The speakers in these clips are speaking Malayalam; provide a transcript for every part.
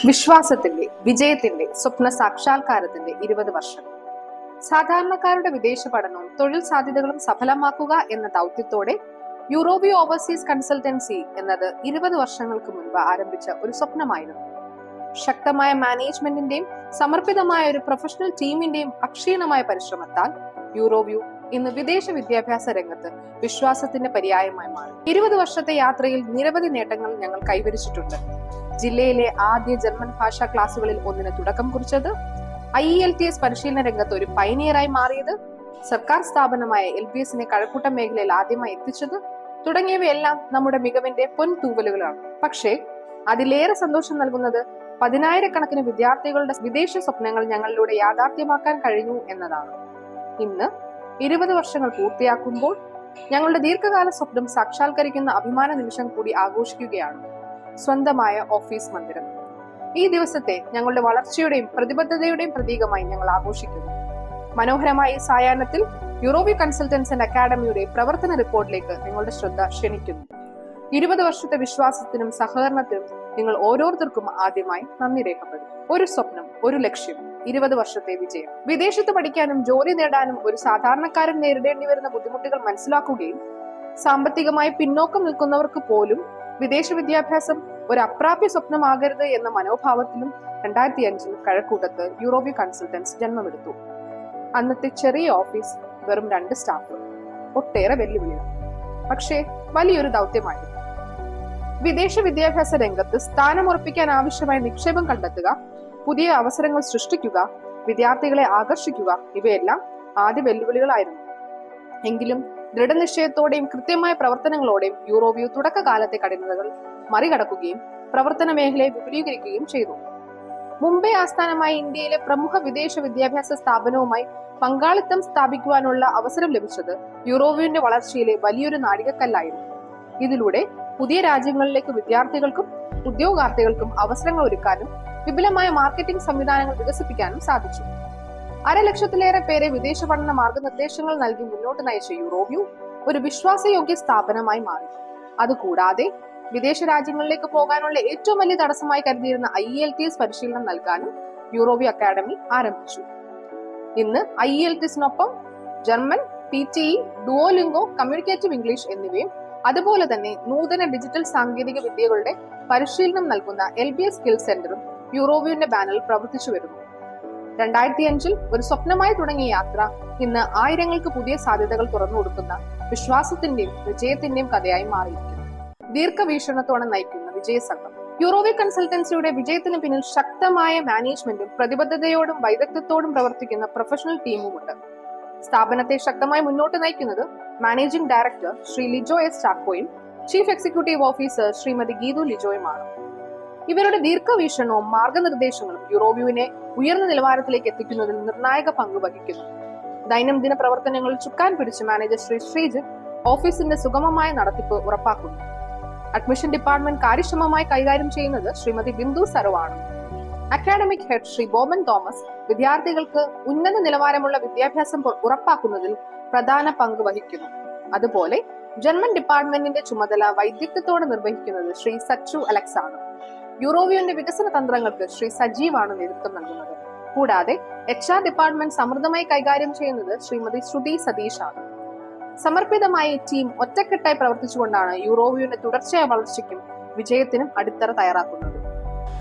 വിശ്വാസത്തിന്റെ, വിജയത്തിന്റെ, സ്വപ്ന സാക്ഷാത്കാരത്തിന്റെ 20 വർഷം. സാധാരണക്കാരുടെ വിദേശ പഠനവും തൊഴിൽ സാധ്യതകളും സഫലമാക്കുക എന്ന ദൗത്യത്തോടെ യൂറോവ്യൂ ഓവർസീസ് കൺസൾട്ടൻസി എന്നത് 20 വർഷങ്ങൾക്ക് മുൻപ് ആരംഭിച്ച ഒരു സ്വപ്നമായിരുന്നു. ശക്തമായ മാനേജ്മെന്റിന്റെയും സമർപ്പിതമായ ഒരു പ്രൊഫഷണൽ ടീമിന്റെയും അക്ഷീണമായ പരിശ്രമത്താൽ യൂറോവ്യൂ ഇന്ന് വിദേശ വിദ്യാഭ്യാസ രംഗത്ത് വിശ്വാസത്തിന്റെ പര്യായമായി മാറി. 20 വർഷത്തെ യാത്രയിൽ നിരവധി നേട്ടങ്ങൾ ഞങ്ങൾ കൈവരിച്ചിട്ടുണ്ട്. ജില്ലയിലെ ആദ്യ ജർമ്മൻ ഭാഷാ ക്ലാസുകളിൽ ഒന്നിന് തുടക്കം കുറിച്ചത്, IELTS പരിശീലന രംഗത്ത് ഒരു പൈനിയറായി മാറിയത്, സർക്കാർ സ്ഥാപനമായ LBSനെ കഴക്കൂട്ട മേഖലയിൽ ആദ്യമായി എത്തിച്ചത് തുടങ്ങിയവയെല്ലാം നമ്മുടെ മികവിന്റെ പൊൻതൂവലുകളാണ്. പക്ഷേ അതിലേറെ സന്തോഷം നൽകുന്നത് 10,000-കണക്കിന് വിദ്യാർത്ഥികളുടെ വിദേശ സ്വപ്നങ്ങൾ ഞങ്ങളിലൂടെ യാഥാർത്ഥ്യമാക്കാൻ കഴിഞ്ഞു എന്നതാണ്. ഇന്ന് 20 വർഷങ്ങൾ പൂർത്തിയാക്കുമ്പോൾ ഞങ്ങളുടെ ദീർഘകാല സ്വപ്നം സാക്ഷാത്കരിക്കുന്ന അഭിമാന നിമിഷം കൂടി ആഘോഷിക്കുകയാണ് സ്വന്തമായ ഓഫീസ് മന്ദിരം. ഈ ദിവസത്തെ ഞങ്ങളുടെ വളർച്ചയുടെയും പ്രതിബദ്ധതയുടെയും പ്രതീകമായി ഞങ്ങൾ ആഘോഷിക്കുന്നു. മനോഹരമായ ഈ സായാഹ്നത്തിൽ യൂറോവ്യൂ കൺസൾട്ടൻസി ആൻഡ് അക്കാഡമിയുടെ പ്രവർത്തന റിപ്പോർട്ടിലേക്ക് നിങ്ങളുടെ ശ്രദ്ധ ക്ഷണിക്കുന്നു. 20 വർഷത്തെ വിശ്വാസത്തിനും സഹകരണത്തിനും നിങ്ങൾ ഓരോരുത്തർക്കും ആദ്യമായി നന്ദി രേഖപ്പെടും. ഒരു സ്വപ്നം, ഒരു ലക്ഷ്യം, 20 വർഷത്തെ വിജയം. വിദേശത്ത് പഠിക്കാനും ജോലി നേടാനും ഒരു സാധാരണക്കാരൻ നേരിടേണ്ടി വരുന്ന ബുദ്ധിമുട്ടുകൾ മനസ്സിലാക്കുകയും സാമ്പത്തികമായി പിന്നോക്കം നിൽക്കുന്നവർക്ക് പോലും വിദേശ വിദ്യാഭ്യാസം ഒരു അപ്രാപ്യ സ്വപ്നമാകരുത് എന്ന മനോഭാവത്തിലും 2005 കഴക്കൂട്ടത്ത് യൂറോവ്യൂ കൺസൾട്ടൻസ് ജന്മമെടുത്തു. അന്നത്തെ ചെറിയ ഓഫീസ്, വെറും 2 സ്റ്റാഫ്, ഒട്ടേറെ വെല്ലുവിളികൾ, പക്ഷേ വലിയൊരു ദൗത്യമായിരുന്നു. വിദേശ വിദ്യാഭ്യാസ രംഗത്ത് സ്ഥാനമുറപ്പിക്കാൻ ആവശ്യമായ നിക്ഷേപം കണ്ടെത്തുക, പുതിയ അവസരങ്ങൾ സൃഷ്ടിക്കുക, വിദ്യാർത്ഥികളെ ആകർഷിക്കുക, ഇവയെല്ലാം ആദ്യ വെല്ലുവിളികളായിരുന്നു. എങ്കിലും ദൃഢനിശ്ചയത്തോടെയും കൃത്യമായ പ്രവർത്തനങ്ങളോടെയും യൂറോവ്യൂ തുടക്കകാലത്തെ കഠിനതകൾ മറികടക്കുകയും പ്രവർത്തന മേഖലയെ വിപുലീകരിക്കുകയും ചെയ്തു. മുംബൈ ആസ്ഥാനമായി ഇന്ത്യയിലെ പ്രമുഖ വിദേശ വിദ്യാഭ്യാസ സ്ഥാപനവുമായി പങ്കാളിത്തം സ്ഥാപിക്കുവാനുള്ള അവസരം ലഭിച്ചത് യൂറോവ്യൂവിന്റെ വളർച്ചയിലെ വലിയൊരു നാഴികക്കല്ലായിരുന്നു. ഇതിലൂടെ പുതിയ രാജ്യങ്ങളിലേക്ക് വിദ്യാർത്ഥികൾക്കും ഉദ്യോഗാർത്ഥികൾക്കും അവസരങ്ങൾ ഒരുക്കാനും വിപുലമായ മാർക്കറ്റിംഗ് സംവിധാനങ്ങൾ വികസിപ്പിക്കാനും സാധിച്ചു. 1,00,000-ലേറെ പേരെ വിദേശ പഠന മാർഗനിർദ്ദേശങ്ങൾ നൽകി മുന്നോട്ട് നയിച്ച യൂറോവ്യൂ ഒരു വിശ്വാസയോഗ്യ സ്ഥാപനമായി മാറി. അതുകൂടാതെ വിദേശ രാജ്യങ്ങളിലേക്ക് പോകാനുള്ള ഏറ്റവും വലിയ തടസ്സമായി കരുതിയിരുന്ന IELTS പരിശീലനം നൽകാനും യൂറോവ്യൂ അക്കാഡമി ആരംഭിച്ചു. ഇന്ന് IELTSനൊപ്പം German, PTE, Duolingo, communicative English എന്നിവയും അതുപോലെ തന്നെ നൂതന ഡിജിറ്റൽ സാങ്കേതിക വിദ്യകളുടെ പരിശീലനം നൽകുന്ന LBS സ്കിൽ സെന്ററും യൂറോവ്യൂവിന്റെ ബാനറിൽ പ്രവർത്തിച്ചു വരുന്നു. 2005 ഒരു സ്വപ്നമായി തുടങ്ങിയ യാത്ര ഇന്ന് ആയിരങ്ങൾക്ക് പുതിയ സാധ്യതകൾ തുറന്നു കൊടുക്കുന്ന വിശ്വാസത്തിന്റെയും വിജയത്തിന്റെയും കഥയായി മാറിയിരിക്കുന്നു. ദീർഘവീക്ഷണത്തോടെ നയിക്കുന്ന വിജയസംഘം. യൂറോവ്യൂ കൺസൾട്ടൻസിയുടെ വിജയത്തിന് പിന്നിൽ ശക്തമായ മാനേജ്മെന്റും പ്രതിബദ്ധതയോടും വൈദഗ്ധ്യത്തോടും പ്രവർത്തിക്കുന്ന പ്രൊഫഷണൽ ടീമുമുണ്ട്. സ്ഥാപനത്തെ ശക്തമായി മുന്നോട്ട് നയിക്കുന്നത് managing director Shri Lijo S ചാക്കോയും chief executive officer Shrimati Geethu ലിജോയുമാണ്. ഇവരുടെ ദീർഘവീക്ഷണവും മാർഗനിർദ്ദേശങ്ങളും യൂറോവ്യൂവിനെ ഉയർന്ന നിലവാരത്തിലേക്ക് എത്തിക്കുന്നതിൽ നിർണായക പങ്ക് വഹിക്കുന്നു. ദൈനംദിന പ്രവർത്തനങ്ങളിൽ ചുക്കാൻ പിടിച്ച് മാനേജർ ശ്രീ ശ്രീജിത്ത് ഓഫീസിന്റെ സുഗമമായ നടത്തിപ്പ് ഉറപ്പാക്കുന്നു. അഡ്മിഷൻ ഡിപ്പാർട്ട്മെന്റ് കാര്യക്ഷമമായി കൈകാര്യം ചെയ്യുന്നത് ശ്രീമതി ബിന്ദു സരവാണ്. Academic head Shri Boban Thomas വിദ്യാർത്ഥികൾക്ക് ഉന്നത നിലവാരമുള്ള വിദ്യാഭ്യാസം ഉറപ്പാക്കുന്നതിൽ പ്രധാന പങ്ക് വഹിക്കുന്നു. അതുപോലെ ജർമ്മൻ ഡിപ്പാർട്ട്മെന്റിന്റെ ചുമതല വൈദഗ്ധ്യത്തോടെ നിർവഹിക്കുന്നത് ശ്രീ സച്ചു അലക്സ് ആണ്. യൂറോവ്യൂവിന്റെ വികസന തന്ത്രങ്ങൾക്ക് ശ്രീ സജീവാണ് നേതൃത്വം നൽകുന്നത്. കൂടാതെ HR ഡിപ്പാർട്ട്മെന്റ് സമൃദ്ധമായി കൈകാര്യം ചെയ്യുന്നത് ശ്രീമതി ശ്രുതി സതീഷ് ആണ്. സമർപ്പിതമായ ടീം ഒറ്റക്കെട്ടായി പ്രവർത്തിച്ചുകൊണ്ടാണ് യൂറോവ്യൂവിന്റെ തുടർച്ചയായ വളർച്ചയ്ക്കും വിജയത്തിനും അടിത്തറ തയ്യാറാക്കുന്നത്.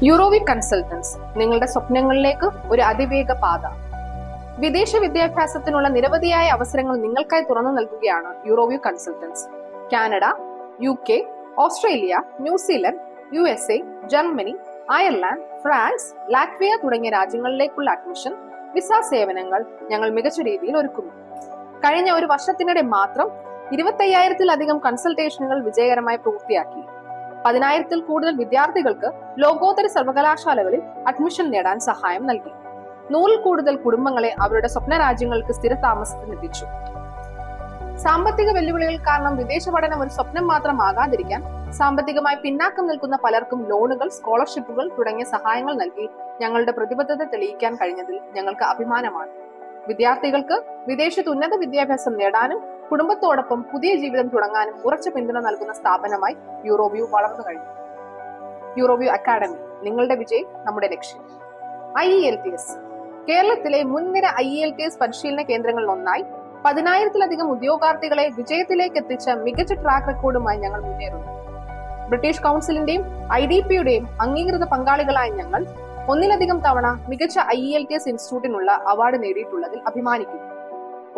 യൂറോവ്യൂ കൺസൾട്ടൻസ്, നിങ്ങളുടെ സ്വപ്നങ്ങളിലേക്ക് ഒരു അതിവേഗ പാത. വിദേശ വിദ്യാഭ്യാസത്തിനുള്ള നിരവധിയായ അവസരങ്ങൾ നിങ്ങൾക്കായി തുറന്നു നൽകുകയാണ് Euroview Consultants. Canada, UK, Australia, New Zealand, USA, Germany, Ireland, France, Latvia തുടങ്ങിയ രാജ്യങ്ങളിലേക്കുള്ള അഡ്മിഷൻ, വിസ സേവനങ്ങൾ ഞങ്ങൾ മികച്ച രീതിയിൽ ഒരുക്കുന്നു. കഴിഞ്ഞ ഒരു വർഷത്തിനിടെ മാത്രം 25,000-ലധികം കൺസൾട്ടേഷനുകൾ വിജയകരമായി പൂർത്തിയാക്കി. 10,000-ൽ കൂടുതൽ വിദ്യാർത്ഥികൾക്ക് ലോകോത്തര സർവകലാശാലകളിൽ അഡ്മിഷൻ നേടാൻ സഹായം നൽകി. 100-ൽ കൂടുതൽ കുടുംബങ്ങളെ അവരുടെ സ്വപ്ന രാജ്യങ്ങൾക്ക് സ്ഥിരതാമസത്തിനെത്തിച്ചു. സാമ്പത്തിക വെല്ലുവിളികൾ കാരണം വിദേശ പഠനം ഒരു സ്വപ്നം മാത്രമാകാതിരിക്കാൻ സാമ്പത്തികമായി പിന്നാക്കം നിൽക്കുന്ന പലർക്കും ലോണുകൾ, സ്കോളർഷിപ്പുകൾ തുടങ്ങിയ സഹായങ്ങൾ നൽകി ഞങ്ങളുടെ പ്രതിബദ്ധത തെളിയിക്കാൻ കഴിഞ്ഞതിൽ ഞങ്ങൾക്ക് അഭിമാനമാണ്. വിദ്യാർത്ഥികൾക്ക് വിദേശത്ത് ഉന്നത വിദ്യാഭ്യാസം നേടാനും കുടുംബത്തോടൊപ്പം പുതിയ ജീവിതം തുടങ്ങാനും ഉറച്ച പിന്തുണ നൽകുന്ന സ്ഥാപനമായി യൂറോവ്യൂ വളർന്നു കഴിഞ്ഞു. യൂറോവ്യൂ അക്കാഡമി നിങ്ങളുടെ വിജയം നമ്മുടെ ലക്ഷ്യം. IELTS കേരളത്തിലെ മുൻനിര IELTS പരിശീലന കേന്ദ്രങ്ങളിൽ ഒന്നായി 10,000-ലധികം ഉദ്യോഗാർത്ഥികളെ വിജയത്തിലേക്ക് എത്തിച്ച മികച്ച ട്രാക്ക് റെക്കോർഡുമായി ഞങ്ങൾ മുന്നേറുന്നു. ബ്രിട്ടീഷ് കൗൺസിലിന്റെയും IDPയുടെയും അംഗീകൃത പങ്കാളികളായ ഞങ്ങൾ ഒന്നിലധികം തവണ മികച്ച IELTS ഇൻസ്റ്റിറ്റ്യൂട്ടിനുള്ള അവാർഡ് നേടിയിട്ടുള്ളതിൽ അഭിമാനിക്കുന്നു.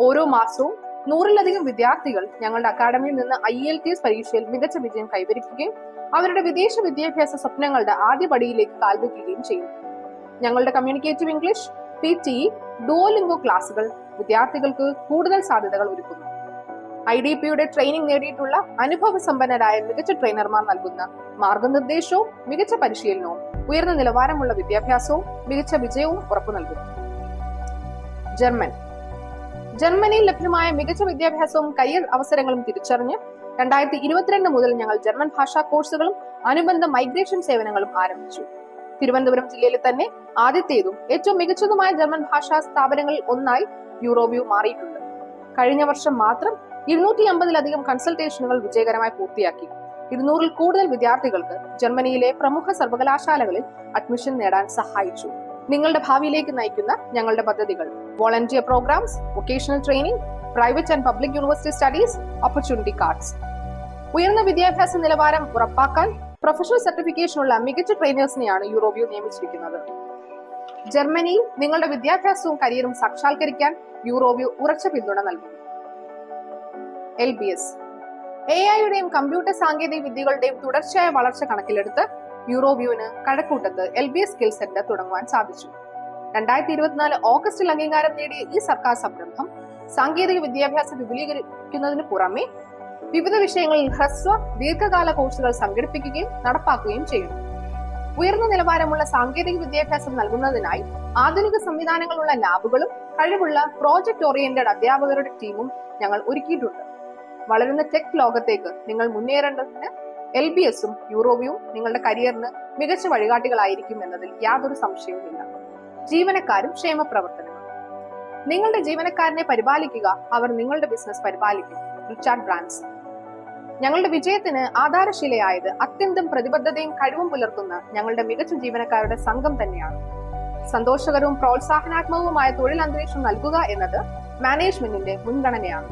ഓരോ മാസവും 100-ലധികം വിദ്യാർത്ഥികൾ ഞങ്ങളുടെ അക്കാദമിയിൽ നിന്ന് IELTS പരീക്ഷയിൽ മികച്ച വിജയം കൈവരിക്കുകയും അവരുടെ വിദേശ വിദ്യാഭ്യാസ സ്വപ്നങ്ങളുടെ ആദ്യ പടിയിലേക്ക് കാൽവെക്കുകയും ചെയ്യുന്നു. ഞങ്ങളുടെ കമ്മ്യൂണിക്കേറ്റീവ് ഇംഗ്ലീഷ്, PTE, ഡുവോലിംഗോ ക്ലാസുകൾ വിദ്യാർത്ഥികൾക്ക് കൂടുതൽ സാധ്യതകൾ ഒരുക്കുന്നു. IDPയുടെ ട്രെയിനിങ് നേടിയിട്ടുള്ള അനുഭവസമ്പന്നരായ മികച്ച ട്രെയിനർമാർ നൽകുന്ന മാർഗനിർദ്ദേശവും മികച്ച പരിശീലനവും ഉയർന്ന നിലവാരമുള്ള വിദ്യാഭ്യാസവും മികച്ച വിജയവും ഉറപ്പു നൽകുന്നു. ജർമ്മനിയിൽ ലഭ്യമായ മികച്ച വിദ്യാഭ്യാസവും കരിയർ അവസരങ്ങളും തിരിച്ചറിഞ്ഞ് 2022 മുതൽ ഞങ്ങൾ ജർമ്മൻ ഭാഷാ കോഴ്സുകളും അനുബന്ധ മൈഗ്രേഷൻ സേവനങ്ങളും ആരംഭിച്ചു. തിരുവനന്തപുരം ജില്ലയിലെ തന്നെ ആദ്യത്തേതും ഏറ്റവും മികച്ചതുമായ ജർമ്മൻ ഭാഷാ സ്ഥാപനങ്ങളിൽ ഒന്നായി യൂറോവ്യൂ മാറിയിട്ടുണ്ട്. കഴിഞ്ഞ വർഷം മാത്രം 250-ലധികം കൺസൾട്ടേഷനുകൾ വിജയകരമായി പൂർത്തിയാക്കി. 200-ൽ കൂടുതൽ വിദ്യാർത്ഥികൾക്ക് ജർമ്മനിയിലെ പ്രമുഖ സർവകലാശാലകളിൽ അഡ്മിഷൻ നേടാൻ സഹായിച്ചു. നിങ്ങളുടെ ഭാവിയിലേക്ക് നയിക്കുന്ന ഞങ്ങളുടെ പദ്ധതികൾ: volunteer programs, vocational training, private and public university studies, opportunity cards. ഉയർന്ന വിദ്യാഭ്യാസ നിലവാരം ഉറപ്പാക്കാൻ പ്രൊഫഷണൽ സർട്ടിഫിക്കേഷനുള്ള മികച്ച ട്രെയിനേഴ്സിനെയാണ് യൂറോവ്യൂ നിയമിച്ചിരിക്കുന്നത്. ജർമ്മനിയിൽ നിങ്ങളുടെ വിദ്യാഭ്യാസവും കരിയറും സാക്ഷാത്കരിക്കാൻ യൂറോവ്യൂ ഉറച്ച പിന്തുണ നൽകുന്നു. LBS AI-യുടെയും കമ്പ്യൂട്ടർ സാങ്കേതിക വിദ്യകളുടെയും തുടർച്ചയായ വളർച്ച കണക്കിലെടുത്ത് യൂറോവ്യൂവിന് കഴക്കൂട്ടത്ത് LBS സ്കിൽ സെന്റർ തുടങ്ങുവാൻ സാധിച്ചു. 2024 ഓഗസ്റ്റിൽ അംഗീകാരം നേടിയ ഈ സർക്കാർ സംരംഭം സാങ്കേതിക വിദ്യാഭ്യാസം വിപുലീകരിക്കുന്നതിന് പുറമെ വിവിധ വിഷയങ്ങളിൽ ഹ്രസ്വ ദീർഘകാല കോഴ്സുകൾ സംഘടിപ്പിക്കുകയും നടപ്പാക്കുകയും ചെയ്യുന്നു. ഉയർന്ന നിലവാരമുള്ള സാങ്കേതിക വിദ്യാഭ്യാസം നൽകുന്നതിനായി ആധുനിക സംവിധാനങ്ങളുള്ള ലാബുകളും കഴിവുള്ള പ്രോജക്ട് ഓറിയന്റഡ് അധ്യാപകരുടെ ടീമും ഞങ്ങൾ ഒരുക്കിയിട്ടുണ്ട്. വളരുന്ന ടെക് ലോകത്തേക്ക് നിങ്ങൾ മുന്നേറേണ്ടതിന് LBSഉം യൂറോവ്യൂവും നിങ്ങളുടെ കരിയറിന് മികച്ച വഴികാട്ടികളായിരിക്കും എന്നതിൽ യാതൊരു സംശയവുമില്ല. ജീവനക്കാരും ക്ഷേമ പ്രവർത്തനങ്ങൾ. നിങ്ങളുടെ ജീവനക്കാരനെ പരിപാലിക്കുക, അവർ നിങ്ങളുടെ ബിസിനസ് പരിപാലിക്കും. Richard Branson. ഞങ്ങളുടെ വിജയത്തിന് ആധാരശിലയായത് അത്യന്തം പ്രതിബദ്ധതയും കഴിവും പുലർത്തുന്ന ഞങ്ങളുടെ മികച്ച ജീവനക്കാരുടെ സംഘം തന്നെയാണ്. സന്തോഷകരവും പ്രോത്സാഹനാത്മകവുമായ തൊഴിൽ അന്തരീക്ഷം നൽകുക എന്നത് മാനേജ്മെന്റിന്റെ മുൻഗണനയാണ്.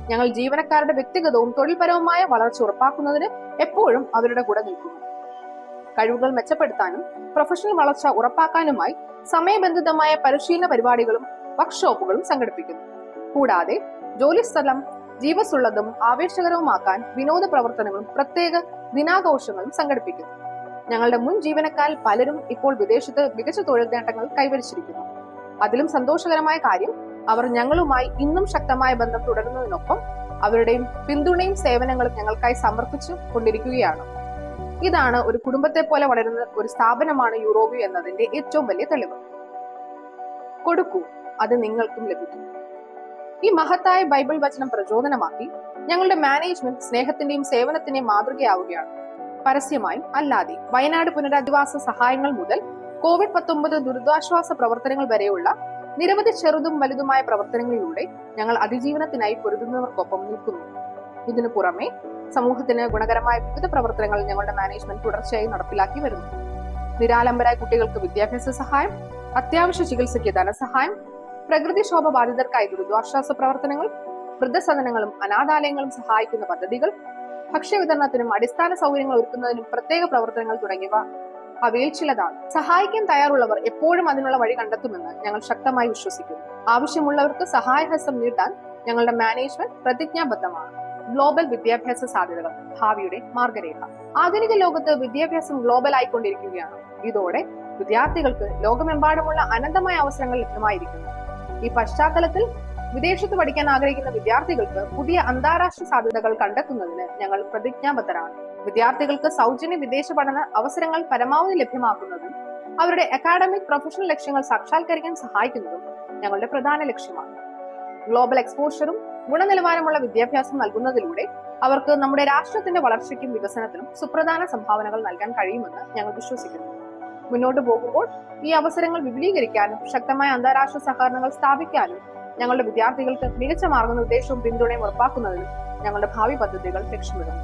ഞങ്ങൾ ജീവനക്കാരുടെ വ്യക്തിഗതവും തൊഴിൽപരവുമായ വളർച്ച ഉറപ്പാക്കുന്നതിന് എപ്പോഴും അവരുടെ കൂടെ നിൽക്കുന്നു. കഴിവുകൾ മെച്ചപ്പെടുത്താനും പ്രൊഫഷണൽ വളർച്ച ഉറപ്പാക്കാനുമായി സമയബന്ധിതമായ പരിശീലന പരിപാടികളും വർക്ക്ഷോപ്പുകളും സംഘടിപ്പിക്കുന്നു. കൂടാതെ ജോലിസ്ഥലം ജീവസുള്ളതും ആവേശകരവുമാക്കാൻ വിനോദ പ്രവർത്തനങ്ങളും പ്രത്യേക ദിനാഘോഷങ്ങളും സംഘടിപ്പിക്കുന്നു. ഞങ്ങളുടെ മുൻ ജീവനക്കാരിൽ പലരും ഇപ്പോൾ വിദേശത്ത് മികച്ച തൊഴിൽ നേട്ടങ്ങൾ കൈവരിച്ചിരിക്കുന്നു. അതിലും സന്തോഷകരമായ കാര്യം, അവർ ഞങ്ങളുമായി ഇന്നും ശക്തമായ ബന്ധം തുടരുന്നതിനൊപ്പം അവരുടെയും പിന്തുണയും സേവനങ്ങളും ഞങ്ങൾക്കായി സമർപ്പിച്ചു കൊണ്ടിരിക്കുകയാണ്. ഇതാണ് ഒരു കുടുംബത്തെ പോലെ വളരുന്ന ഒരു സ്ഥാപനമാണ് യൂറോവ്യൂ എന്നതിന്റെ ഏറ്റവും വലിയ തെളിവ്. കൊടുക്കൂ, അത് നിങ്ങൾക്കും ലഭിക്കും. ഈ മഹത്തായ ബൈബിൾ വചനം പ്രചോദനമാക്കി ഞങ്ങളുടെ മാനേജ്മെന്റ് സ്നേഹത്തിന്റെയും സേവനത്തിന്റെയും മാതൃകയാവുകയാണ്. പരസ്യമായും അല്ലാതെ വയനാട് പുനരധിവാസ സഹായങ്ങൾ മുതൽ COVID-19 ദുരിതാശ്വാസ പ്രവർത്തനങ്ങൾ വരെയുള്ള നിരവധി ചെറുതും വലുതുമായ പ്രവർത്തനങ്ങളിലൂടെ ഞങ്ങൾ അതിജീവനത്തിനായി പൊരുതുന്നവർക്കൊപ്പം നിൽക്കുന്നു. ഇതിനു പുറമെ സമൂഹത്തിന് ഗുണകരമായ വിവിധ പ്രവർത്തനങ്ങൾ ഞങ്ങളുടെ മാനേജ്മെന്റ് തുടർച്ചയായി നടപ്പിലാക്കി വരുന്നു. നിരാലംബരായ കുട്ടികൾക്ക് വിദ്യാഭ്യാസ സഹായം, അത്യാവശ്യ ചികിത്സയ്ക്ക് ധനസഹായം, പ്രകൃതിക്ഷോഭ ബാധിതർക്കായി ദുരിതാശ്വാസ പ്രവർത്തനങ്ങൾ, വൃദ്ധസദനങ്ങളും അനാഥാലയങ്ങളും സഹായിക്കുന്ന പദ്ധതികൾ, ഭക്ഷ്യവിതരണത്തിനും അടിസ്ഥാന സൗകര്യങ്ങൾ ഒരുക്കുന്നതിനും പ്രത്യേക പ്രവർത്തനങ്ങൾ തുടങ്ങിയവ അവയിൽ ചിലതാണ്. സഹായിക്കാൻ തയ്യാറുള്ളവർ എപ്പോഴും അതിനുള്ള വഴി കണ്ടെത്തുമെന്ന് ഞങ്ങൾ ശക്തമായി വിശ്വസിക്കുന്നു. ആവശ്യമുള്ളവർക്ക് സഹായഹസ്തം നീട്ടാൻ ഞങ്ങളുടെ മാനേജ്മെന്റ് പ്രതിജ്ഞാബദ്ധമാണ്. ഗ്ലോബൽ വിദ്യാഭ്യാസ സാധ്യതകൾ, ഭാവിയുടെ മാർഗരേഖ. ആധുനിക ലോകത്ത് വിദ്യാഭ്യാസം ഗ്ലോബൽ ആയിക്കൊണ്ടിരിക്കുകയാണ്. ഇതോടെ വിദ്യാർത്ഥികൾക്ക് ലോകമെമ്പാടുമുള്ള അനന്തമായ അവസരങ്ങൾ ലഭ്യമായിരിക്കുന്നു. ഈ പശ്ചാത്തലത്തിൽ വിദേശത്ത് പഠിക്കാൻ ആഗ്രഹിക്കുന്ന വിദ്യാർത്ഥികൾക്ക് പുതിയ അന്താരാഷ്ട്ര സാധ്യതകൾ കണ്ടെത്തുന്നതിന് ഞങ്ങൾ പ്രതിജ്ഞാബദ്ധരാണ്. വിദ്യാർത്ഥികൾക്ക് സൗജന്യ വിദേശ പഠന അവസരങ്ങൾ പരമാവധി ലഭ്യമാക്കുന്നതും അവരുടെ അക്കാഡമിക് പ്രൊഫഷണൽ ലക്ഷ്യങ്ങൾ സാക്ഷാത്കരിക്കാൻ സഹായിക്കുന്നതും ഞങ്ങളുടെ പ്രധാന ലക്ഷ്യമാണ്. ഗ്ലോബൽ എക്സ്പോഷറും ഗുണനിലവാരമുള്ള വിദ്യാഭ്യാസം നൽകുന്നതിലൂടെ അവർക്ക് നമ്മുടെ രാഷ്ട്രത്തിന്റെ വളർച്ചയ്ക്കും വികസനത്തിനും സുപ്രധാന സംഭാവനകൾ നൽകാൻ കഴിയുമെന്ന് ഞങ്ങൾ വിശ്വസിക്കുന്നു. മുന്നോട്ട് പോകുമ്പോൾ ഈ അവസരങ്ങൾ വിപുലീകരിക്കാനും ശക്തമായ അന്താരാഷ്ട്ര സഹകരണങ്ങൾ സ്ഥാപിക്കാനും ഞങ്ങളുടെ വിദ്യാർത്ഥികൾക്ക് മികച്ച മാർഗനിർദ്ദേശവും പിന്തുണയും ഉറപ്പാക്കുന്നതിനും ഞങ്ങളുടെ ഭാവി പദ്ധതികൾ ലക്ഷ്യമിടുന്നു.